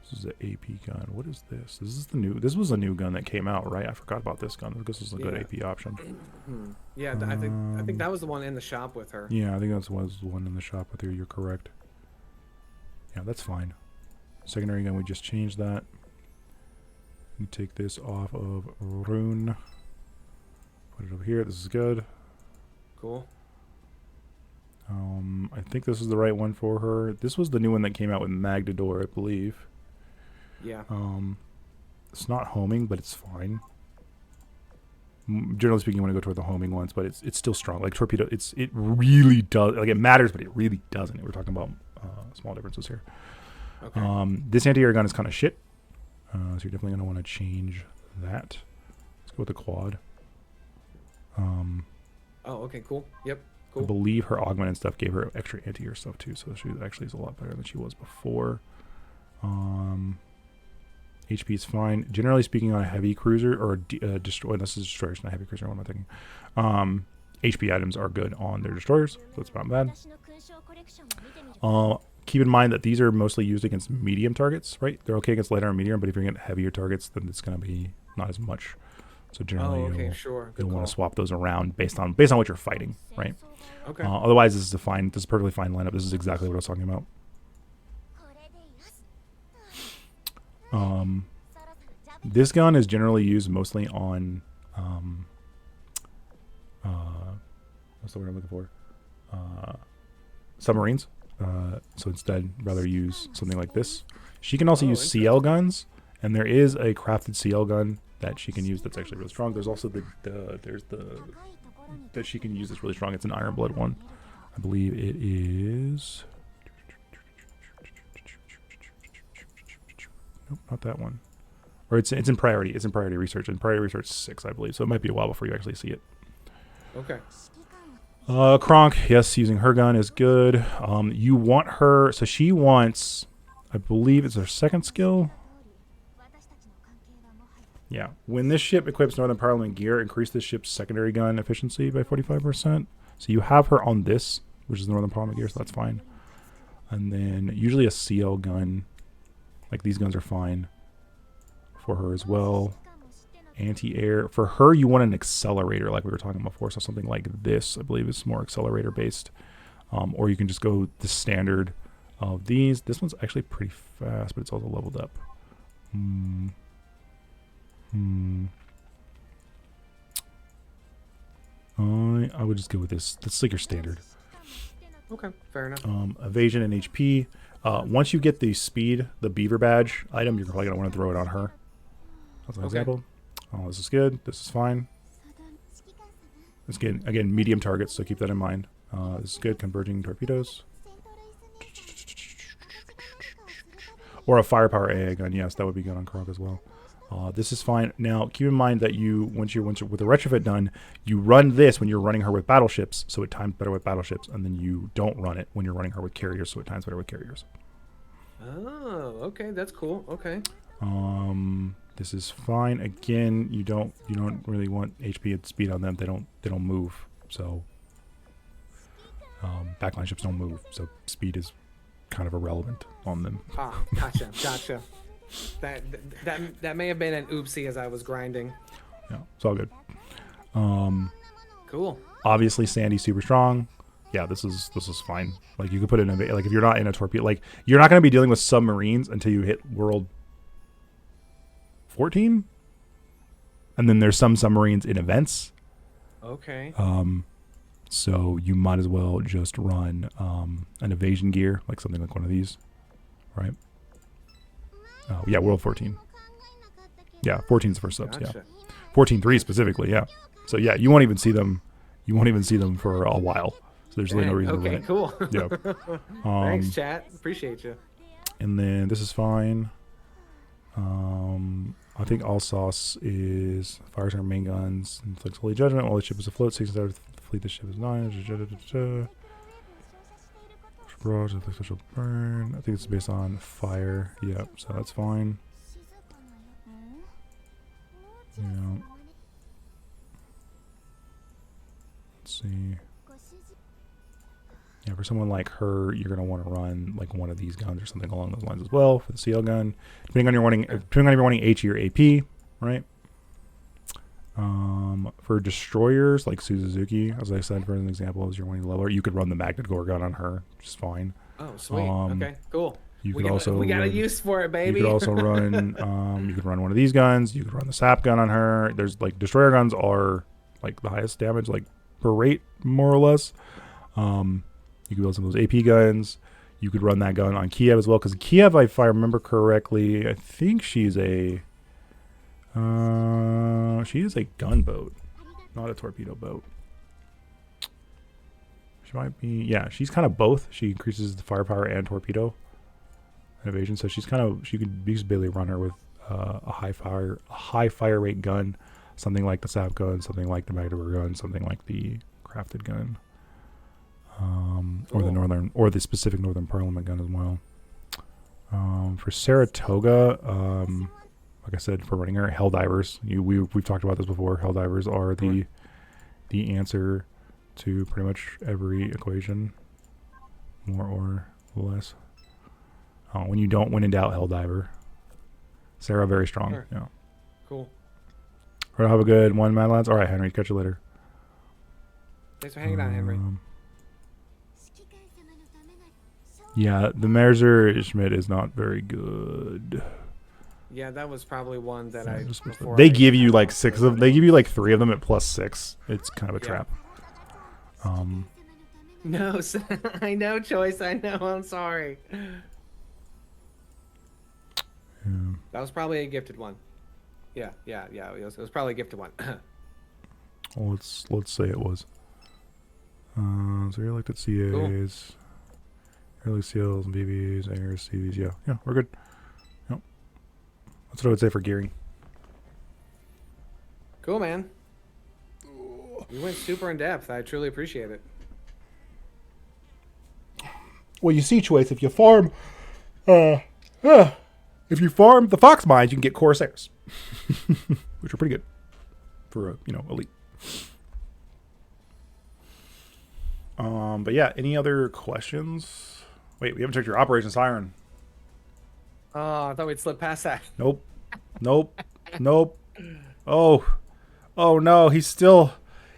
this is an AP gun. What is this? This was a new gun that came out, right? I forgot about this gun. This is a good AP option. Yeah, I think that was the one in the shop with her. Yeah, I think that was the one in the shop with her. You're correct. Yeah, that's fine. Secondary gun, we just changed that. You take this off of Rune. Put it over here. This is good. Cool. I think this is the right one for her. This was the new one that came out with Magdador, I believe. Yeah. It's not homing, but it's fine. Generally speaking, you want to go toward the homing ones, but it's still strong. Like torpedo, it really does. Like it matters, but it really doesn't. We're talking about small differences here. Okay. This anti-air gun is kind of shit, so you're definitely going to want to change that. Let's go with the quad. Oh, okay, cool. Yep, cool. I believe her augment and stuff gave her extra anti-air stuff too, so she actually is a lot better than she was before. HP is fine. Generally speaking, on a heavy cruiser or destroy. This is destroyers, not heavy cruiser. What am I thinking? HP items are good on their destroyers, so it's not bad. Keep in mind that these are mostly used against medium targets, right? They're okay against lighter and medium, but if you're getting heavier targets, then it's going to be not as much. So generally, you'll want to swap those around based on what you're fighting, right? Okay. Otherwise, this is a perfectly fine lineup. This is exactly what I was talking about. This gun is generally used mostly on what's the word I'm looking for? Submarines. So instead, rather use something like this. She can also use CL guns, and there is a crafted CL gun that she can use that's actually really strong. There's also there's the that she can use that's really strong. It's an Iron Blood one. I believe it is. Nope, not that one. Or it's in priority. It's in priority research. In priority research 6, I believe. So it might be a while before you actually see it. Okay. Kronk, yes, using her gun is good. You want her, so she wants, I believe it's her second skill. Yeah. When this ship equips Northern Parliament gear, increase this ship's secondary gun efficiency by 45%. So you have her on this, which is the Northern Parliament gear, so that's fine. And then usually a CL gun, like these guns are fine for her as well. Anti-air. For her, you want an accelerator like we were talking about before. So something like this, I believe, is more accelerator based. Or you can just go the standard of these. This one's actually pretty fast, but it's also leveled up. I would just go with this. That's like your standard. Okay, fair enough. Evasion and HP. Once you get the speed, the beaver badge item, you're probably going to want to throw it on her. That's an example. Oh, this is good. This is fine. This again, medium targets, so keep that in mind. This is good. Converging torpedoes. Or a firepower AA gun. Yes, that would be good on Krog as well. This is fine. Now, keep in mind that once you're with the retrofit done, you run this when you're running her with battleships, so it times better with battleships, and then you don't run it when you're running her with carriers, so it times better with carriers. Oh, okay, that's cool. Okay. This is fine. Again, you don't really want HP and speed on them. They don't move. So backline ships don't move. So speed is kind of irrelevant on them. Ah, gotcha. That may have been an oopsie as I was grinding. Yeah, it's all good. Cool. Obviously, Sandy's super strong. Yeah, this is fine. Like you could put it in like if you're not in a torpedo, like you're not going to be dealing with submarines until you hit World 14, and then there's some submarines in events. Okay. So you might as well just run an evasion gear, like something like one of these, right? Oh yeah, World 14. Yeah, 14 is the first subs. Gotcha. Yeah, 14.3 specifically. Yeah. So yeah, you won't even see them. You won't even see them for a while. So there's really no reason to run it. Cool. Yeah. Thanks, chat. Appreciate you. And then this is fine. I think all sauce is fires our main guns, inflicts holy judgment while the ship is afloat. 6 out of the fleet, the ship is 9. Barrage, inflicts burn. I think it's based on fire. Yep, so that's fine. Yeah. Let's see. Yeah, for someone like her, you're gonna want to run like one of these guns or something along those lines as well for the CL gun. Depending on if you're wanting HE or AP, right? For destroyers like Suzuki, as I said for an example, as you're wanting leveler, you could run the Magnet Gore gun on her, which is fine. Oh, sweet. Okay, cool. We got a use for it, baby. You could also run. You could run one of these guns. You could run the sap gun on her. There's like destroyer guns are like the highest damage, like per rate, more or less. You could build some of those AP guns. You could run that gun on Kiev as well, because Kiev, if I remember correctly, I think she's a gunboat, not a torpedo boat. She might be, yeah, she's kind of both. She increases the firepower and torpedo evasion, so she's kind of, you could basically run her with a high fire rate gun, something like the sap gun, something like the Magdeburg gun, something like the crafted gun. Or the specific Northern Parliament gun as well. For Saratoga, like I said, for running our Helldivers. We've talked about this before. Helldivers are the answer to pretty much every equation, more or less. When you don't, when in doubt, Helldiver. Sarah, very strong. Sure. Yeah. Cool. Right, have a good one, Mad Lads. All right, Henry, catch you later. Thanks for hanging out, Henry. 指揮官様のためなら Yeah, the Merzer Schmidt is not very good. Yeah, that was probably one that I. before They I give you had like one 6 for of. They give you like 3 of them at +6. It's kind of a Yeah. trap. 様のためなら No, I know, Choice. I know. I'm sorry. Yeah. That was probably a gifted one. Yeah. It was probably a gifted one. Well, let's say it was. So you elected CAs, early CLs and BBs, ARs, CVs. Yeah, we're good. Yep. That's what I would say for gearing. Cool, man. You went super in depth. I truly appreciate it. Well, you see, Choice, if you farm, if you farm the Fox Mines, you can get Corsairs, which are pretty good for elite. But yeah, any other questions? Wait, we haven't checked your Operation Siren. Oh, I thought we'd slip past that. Nope. Oh no, he's still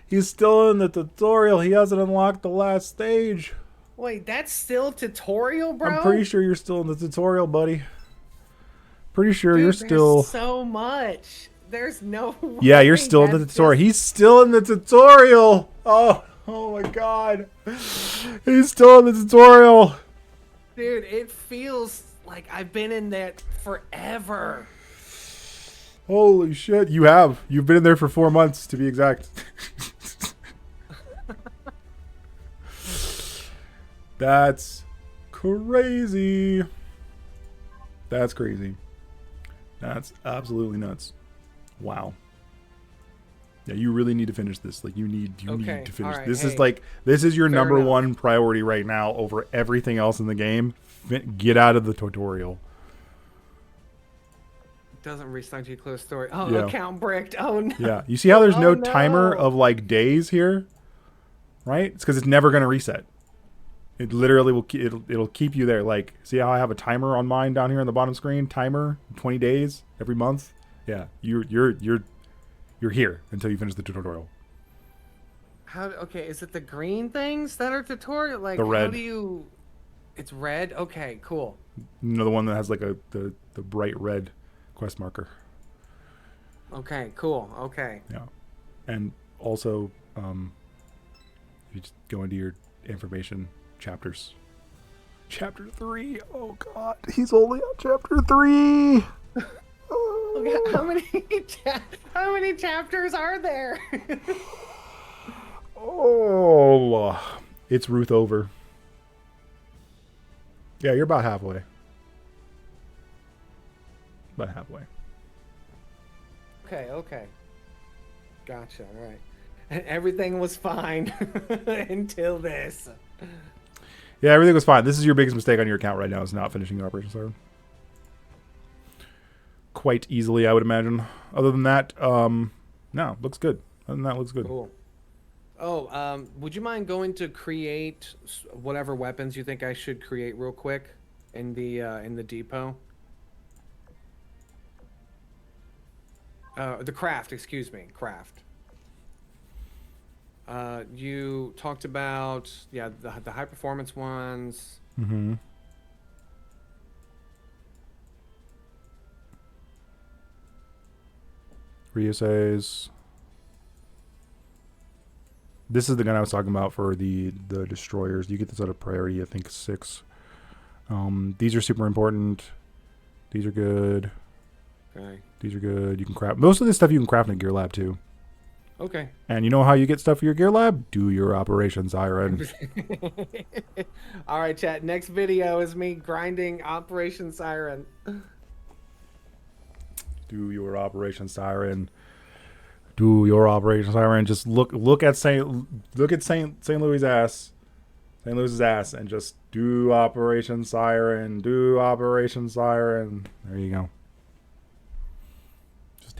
in the tutorial. He hasn't unlocked the last stage. Wait, that's still tutorial, bro? I'm pretty sure you're still in the tutorial, buddy. Pretty sure Dude, you're there's still. so much. There's no way. Yeah, you're still in the that's tutorial. just- He's still in the tutorial. Oh my god. He's still in the tutorial. Dude, it feels like I've been in that forever. Holy shit, you've been in there for 4 months to be exact. That's crazy. That's absolutely nuts. Wow. Yeah, you really need to finish this. Like you need Okay, to finish. alright, This is your fair number enough. one priority right now over everything else in the game. Get out of the tutorial. Doesn't restart to close story. Oh, Yeah. account bricked. Oh no. Yeah, you see how there's no Oh, timer no. of like days here, right? It's because it's never gonna reset. It literally will. It'll keep you there. Like, see how I have a timer on mine down here on the bottom screen? Timer, 20 days every month. Yeah, you're here until you finish the tutorial. How? Okay, is it the green things that are tutorial? Like, The how red. do you? It's red. Okay, cool. You know, the one that has like the bright red quest marker. Okay, cool. Okay. Yeah, and also you just go into your information chapters. Chapter 3. Oh god, he's only on chapter 3. Look at how many how many chapters are there? Oh, it's Ruth over. Yeah, you're about halfway. About halfway. Okay. Gotcha. All right. And everything was fine until this. Yeah, everything was fine. This is your biggest mistake on your account right now, is not finishing your Operation Siren. Quite easily, I would imagine. Other than that, no, looks good. Other than that, looks good. Cool. Oh, would you mind going to create whatever weapons you think I should create real quick in the depot? The craft, excuse me, craft. You talked about the high performance ones. Mm-hmm. Ryuseis. This is the gun I was talking about for the destroyers. You get this out of priority, I think 6. These are super important. These are good. Okay. These are good. You can craft most of this stuff. You can craft in a gear lab too. Okay. And you know how you get stuff for your gear lab? Do your Operation Siren. All right, chat. Next video is me grinding Operation Siren. Do your Operation Siren. Do your Operation Siren. Just look at Saint Louis' ass. St. Louis's ass, and just do Operation Siren. Do Operation Siren. There you go.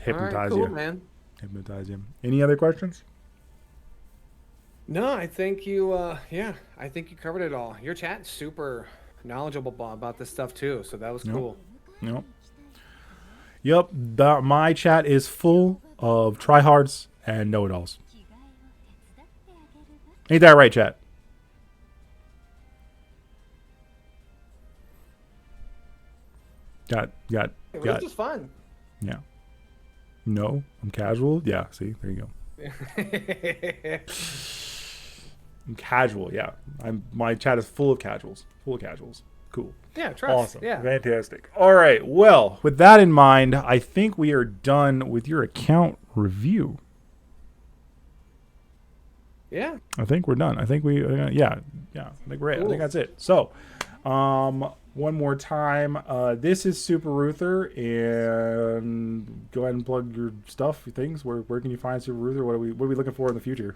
hypnotize cool, you. man. Hypnotize you. Any other questions? No, I think you, yeah, I think you covered it all. Your chat's super knowledgeable about this stuff too, so that was Yep. cool. Yep. Yep. My chat is full of tryhards and know-it-alls. Ain't that right, chat? Got. This is fun. Yeah. No, I'm casual. Yeah. See, there you go. I'm casual. Yeah. My chat is full of casuals. Full of casuals. Cool. Yeah, trust. Awesome. Yeah. Fantastic. All right. Well, with that in mind, I think we are done with your account review. Yeah. I think we're done. I think we, yeah. I think we're it. I Cool. think that's it. So, one more time. This is Super Ruther, and go ahead and plug your stuff, your things. Where can you find Super Ruther? What are we looking for in the future?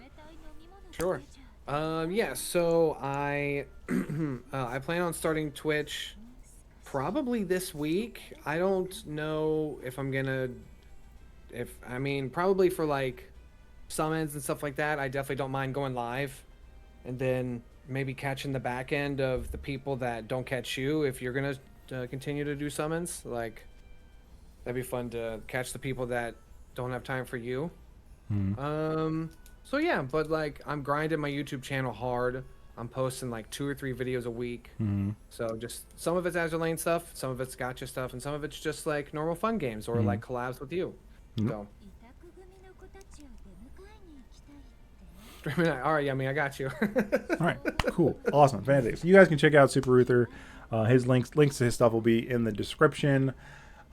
Sure. Yeah, so I I plan on starting Twitch probably this week. I don't know if I'm gonna probably for like summons and stuff like that. I definitely don't mind going live and then maybe catching the back end of the people that don't catch you if you're gonna continue to do summons. Like that'd be fun to catch the people that don't have time for you. So yeah, but like I'm grinding my YouTube channel hard. I'm posting like 2 or 3 videos a week. So just some of it's Azur Lane stuff, some of it's gacha stuff, and some of it's just like normal fun games or like collabs with you. So all right, Yummy, I got you. All right, cool, awesome, fantastic. So you guys can check out Super Ruther. His links to his stuff will be in the description.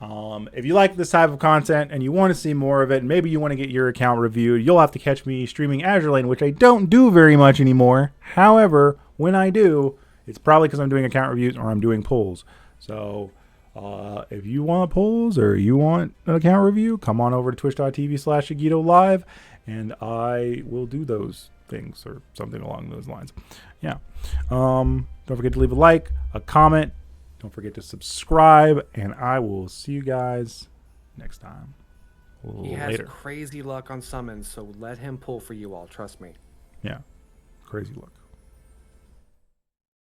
If you like this type of content and you want to see more of it, maybe you want to get your account reviewed, you'll have to catch me streaming Azur Lane, which I don't do very much anymore. However, when I do, it's probably because I'm doing account reviews or I'm doing polls. So if you want polls or you want an account review, come on over to twitch.tv/Agito Live, and I will do those things or something along those lines. Yeah. Don't forget to leave a like, a comment. Don't forget to subscribe, and I will see you guys next time. He has Later. crazy luck on summons, so let him pull for you all. Trust me. Yeah. Crazy luck.